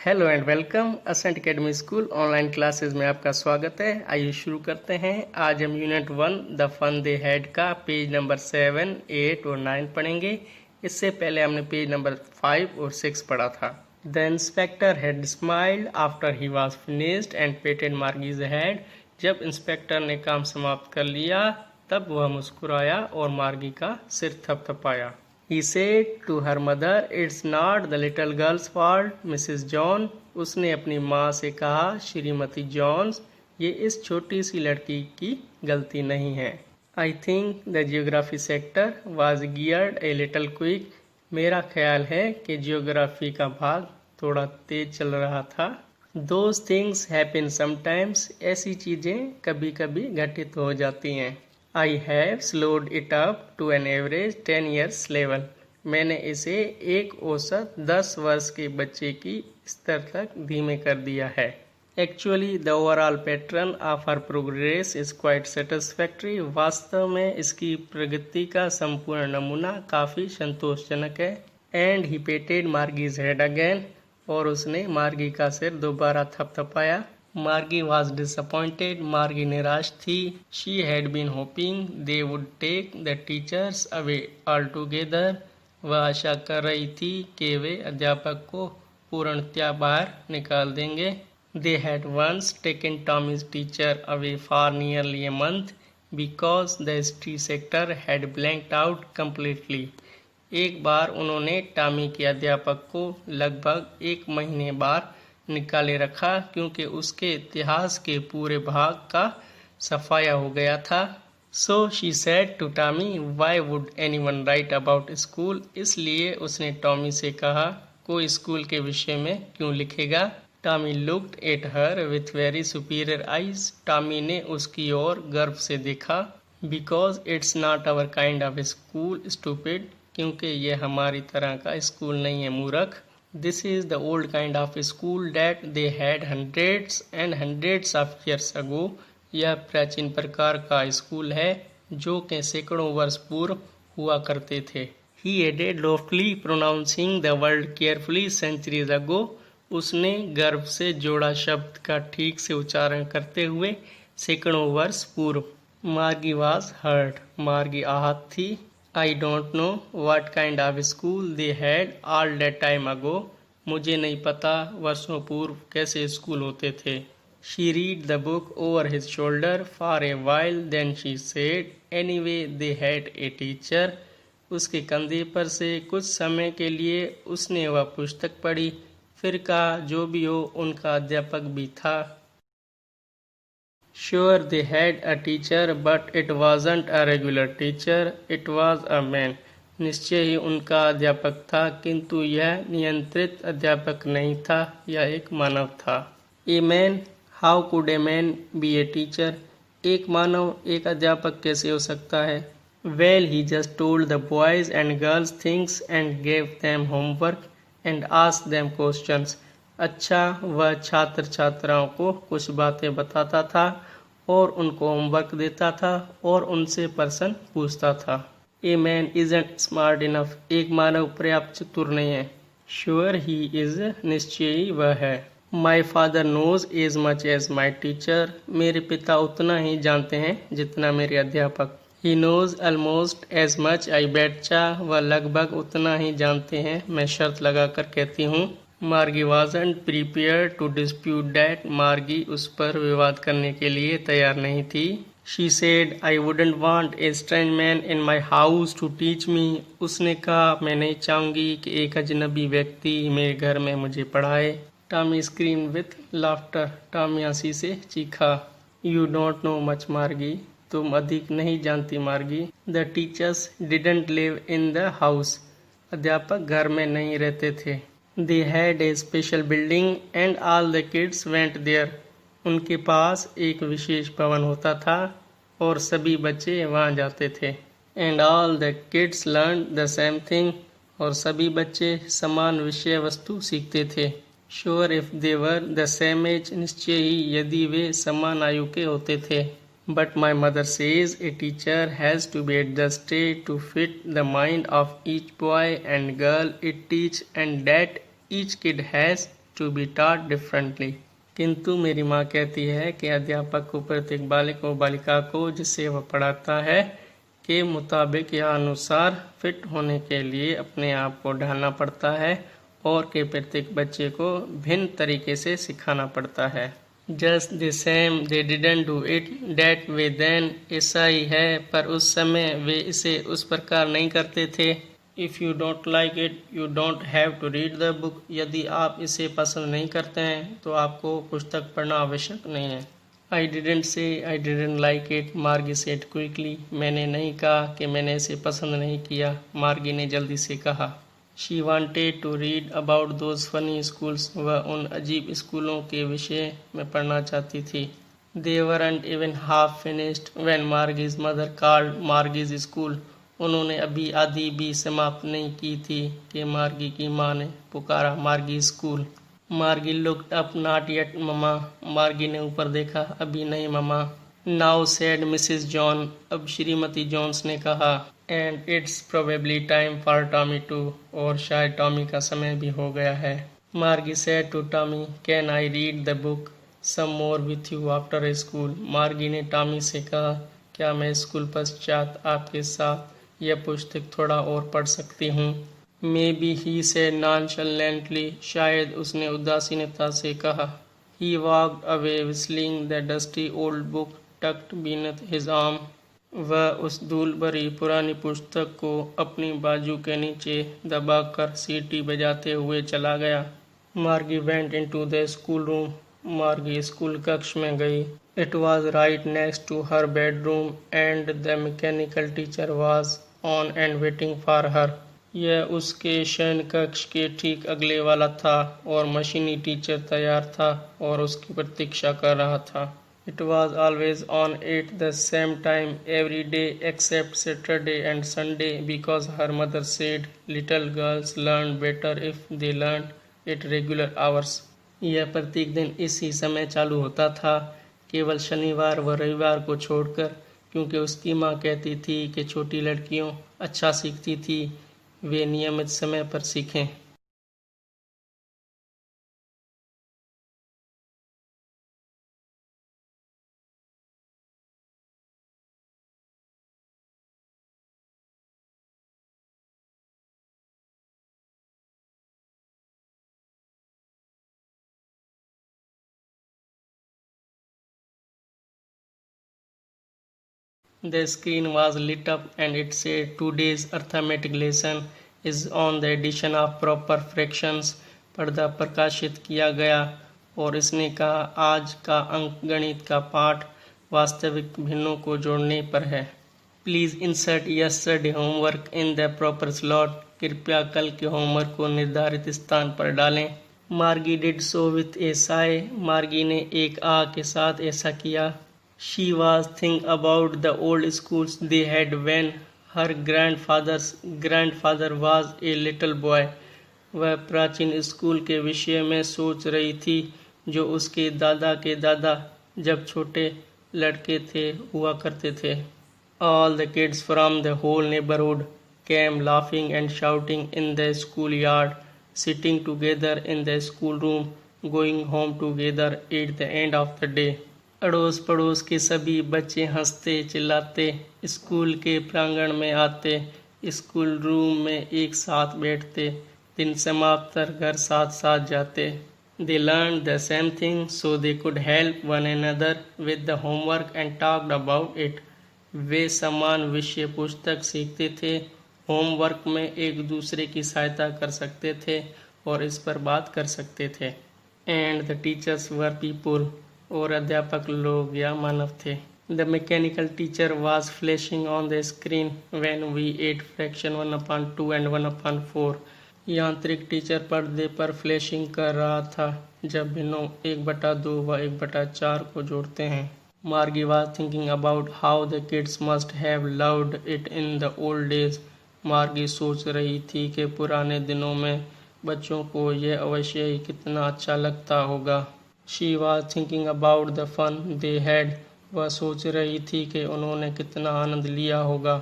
Hello and welcome Ascent Academy school online classes में आपका स्वागत है। आइए शुरू करते हैं। आज हम unit 1 the fun they had का पेज नंबर 7, 8 और 9 पढ़ेंगे। इससे पहले हमने पेज नंबर 5 और 6 पढ़ा था। The inspector had smiled after he was finished and patted Margie's head. जब इंस्पेक्टर ने काम समाप्त कर लिया तब वह मुस्कुराया और मार्गी का सिर थपथपाया। He said to her mother, "It's not the little girl's fault, Mrs. John." उसने अपनी माँ से कहा, श्रीमती जॉन्स, ये इस छोटी सी लड़की की गलती नहीं है। I think the geography sector was geared a little quick. मेरा ख्याल है कि जियोग्राफी का भाग थोड़ा तेज चल रहा था। Those things happen sometimes. ऐसी चीज़ें कभी कभी घटित हो जाती हैं। I have slowed it up to an average 10 years level. मैंने इसे एक औसत 10 वर्ष के बच्चे की स्तर तक धीमे कर दिया है। Actually, the overall pattern of her progress is quite satisfactory. वास्तव में इसकी प्रगति का संपूर्ण नमूना काफ़ी संतोषजनक है। And he patted Margie's head again. और उसने मार्गी का सिर दोबारा थपथपाया। मार्गी वॉज डिसअपॉइंटेड। मार्गी निराश थी। She had been hoping they would take the teachers away altogether. वह आशा कर रही थी कि वे अध्यापक को पूर्णतया बाहर निकाल देंगे। They had once taken Tommy's teacher away for nearly a month because the history sector had blanked out completely. एक बार उन्होंने टॉमी के अध्यापक को लगभग एक महीने बाद निकाले रखा क्योंकि उसके इतिहास के पूरे भाग का सफाया हो गया था। So she said to Tommy, why would anyone write about school. इसलिए उसने टॉमी से कहा, कोई स्कूल के विषय में क्यों लिखेगा। Tommy looked at her with very superior eyes. Tommy ने उसकी ओर गर्व से देखा। Because it's not our kind of school stupid. क्योंकि यह हमारी तरह का स्कूल नहीं है मूर्ख। This is the old kind of school that they had hundreds and hundreds of years ago. यह प्राचीन प्रकार का स्कूल है जो कि सैकड़ों वर्ष पूर्व हुआ करते थे। He added loftily, pronouncing the word carefully, centuries ago. उसने गर्व से जोड़ा शब्द का ठीक से उच्चारण करते हुए सैकड़ों वर्ष पूर्व। मार्गी was hurt. मार्गी आहत थी। I don't know what kind of school they had all that time ago. मुझे नहीं पता वर्षों पूर्व कैसे स्कूल होते थे। She read the book over his shoulder for a while, then she said, anyway they had a teacher. उसके कंधे पर से कुछ समय के लिए उसने वह पुस्तक पढ़ी, फिर कहा जो भी हो उनका अध्यापक भी था। Sure they had a teacher, but it wasn't a regular teacher, it was a man. निश्चय ही उनका अध्यापक था किंतु यह नियंत्रित अध्यापक नहीं था, यह एक मानव था। A man, how could a man be a teacher? एक मानव एक अध्यापक कैसे हो सकता है? Well, he just told the boys and girls things and gave them homework and asked them questions. अच्छा, वह छात्र छात्राओं को कुछ बातें बताता था और उनको होमवर्क देता था और उनसे प्रश्न पूछता था। A man isn't smart enough. एक मानव पर्याप्त चतुर नहीं है। Sure he is. निश्चय ही वह है। My father knows as much as my teacher. मेरे पिता उतना ही जानते हैं जितना मेरे अध्यापक। He knows almost as much I betcha. वह लगभग उतना ही जानते हैं, मैं शर्त लगा कर कहती हूँ। मार्गी wasn't prepared to dispute that. मार्गी उस पर विवाद करने के लिए तैयार नहीं थी। She said, I wouldn't want a strange man in my house to teach me. उसने कहा, मैं नहीं चाहूंगी कि एक अजनबी व्यक्ति मेरे घर में मुझे पढ़ाए। Tommy screamed with laughter. Tommy हंसी से चीखा। You don't know much, मार्गी। तुम अधिक नहीं जानती मार्गी। The teachers didn't live in the house. अध्यापक घर में नहीं रहते थे। They had a special building and all the kids went there. उनके पास एक विशेष भवन होता था और सभी बच्चे वहाँ जाते थे। And all the kids learned the same thing. और सभी बच्चे समान विषय वस्तु सीखते थे। Sure if they were the same age. निश्चय ही यदि वे समान आयु के होते थे। But my mother says a teacher has to be adjusted to fit the mind of each boy and girl it teach and that each kid has to be taught differently. किंतु मेरी माँ कहती है कि अध्यापक को प्रत्येक बालक और बालिका को जिसे वह पढ़ाता है के मुताबिक या अनुसार फिट होने के लिए अपने आप को ढालना पड़ता है और के प्रत्येक बच्चे को भिन्न तरीके से सिखाना पड़ता है। Just the same they didn't do it that way then, ऐसा ही है पर उस समय वे इसे उस प्रकार नहीं करते थे। If you don't like it, you don't have to read the book. यदि आप इसे पसंद नहीं करते हैं तो आपको पुस्तक पढ़ना आवश्यक नहीं है। I didn't say I didn't like it, मार्गी said quickly. मैंने नहीं कहा कि मैंने इसे पसंद नहीं किया, मार्गी ने जल्दी से कहा। She wanted to read about those funny schools. वह उन अजीब स्कूलों के विषय में पढ़ना चाहती थी। They weren't even half finished when Margie's mother called Margie's school. उन्होंने अभी आधी भी समाप्त नहीं की थी कि मार्गी की माँ ने पुकारा मार्गी स्कूल। मार्गी looked up, not yet mama. मार्गी ने ऊपर देखा, अभी नहीं mama. Now said Mrs. John, अब श्रीमती जॉन्स ने कहा, and it's probably time for Tommy too, और शायद टॉमी का समय भी हो गया है। मार्गी said to Tommy, can I read the book some more with you after school? मार्गी ने टॉमी से कहा, क्या मैं स्कूल पश्चात आपके साथ यह पुस्तक थोड़ा और पढ़ सकती हूँ? Maybe he said nonchalantly, शायद उसने उदासीनता से कहा। He walked away whistling the dusty old book tucked beneath his arm. वह उस धूल भरी पुरानी पुस्तक को अपनी बाजू के नीचे दबाकर सीटी बजाते हुए चला गया। मार्गी went into the school room. मार्गी स्कूल कक्ष में गई। It was right next to her bedroom and the mechanical teacher was on and waiting for her. यह उसके शयन कक्ष के ठीक अगले वाला था और मशीनी टीचर तैयार था और उसकी प्रतीक्षा कर रहा था। It was always on at the same time every day except Saturday and Sunday because her mother said little girls learn better if they learned at regular hours. यह प्रत्येक दिन इसी समय चालू होता था, केवल शनिवार व रविवार को छोड़कर, क्योंकि उसकी माँ कहती थी कि छोटी लड़कियों अच्छा सीखती थी, वे नियमित समय पर सीखें। The screen was lit up and it said today's arithmetic lesson is on the addition of proper fractions. पर्दा प्रकाशित किया गया और इसने कहा आज का अंक गणित का पाठ वास्तविक भिन्नों को जोड़ने पर है। Please insert yesterday homework in the proper slot. कृपया कल के होमवर्क को निर्धारित स्थान पर डालें। मार्गी did so with a sigh. मार्गी ने एक आह के साथ ऐसा किया। She was thinking about the old schools they had when her grandfather was a little boy. वह प्राचीन स्कूल के विषय में सोच रही थी जो उसके दादा के दादा जब छोटे लड़के थे हुआ करते थे। All the kids from the whole neighborhood came laughing and shouting in the schoolyard, sitting together in the schoolroom, going home together at the end of the day. अड़ोस पड़ोस के सभी बच्चे हंसते चिल्लाते स्कूल के प्रांगण में आते, स्कूल रूम में एक साथ बैठते, दिन समाप्त कर घर साथ साथ जाते। They learned the same thing so they could help one another with the homework and talked about it. वे समान विषय पुस्तक सीखते थे, होमवर्क में एक दूसरे की सहायता कर सकते थे और इस पर बात कर सकते थे। And the teachers were people. और अध्यापक लोग या मानव थे। The mechanical teacher was flashing on the screen when we ate fraction 1/2 and 1/4. यांत्रिक टीचर पर्दे पर फ्लैशिंग कर रहा था जब भिन्नों 1/2 व 1/4 को जोड़ते हैं। Margie was thinking about how the kids must have loved it in the old days. मार्गी सोच रही थी कि पुराने दिनों में बच्चों को यह अवश्य ही कितना अच्छा लगता होगा। She was thinking about the fun they had. वह सोच रही थी कि उन्होंने कितना आनंद लिया होगा।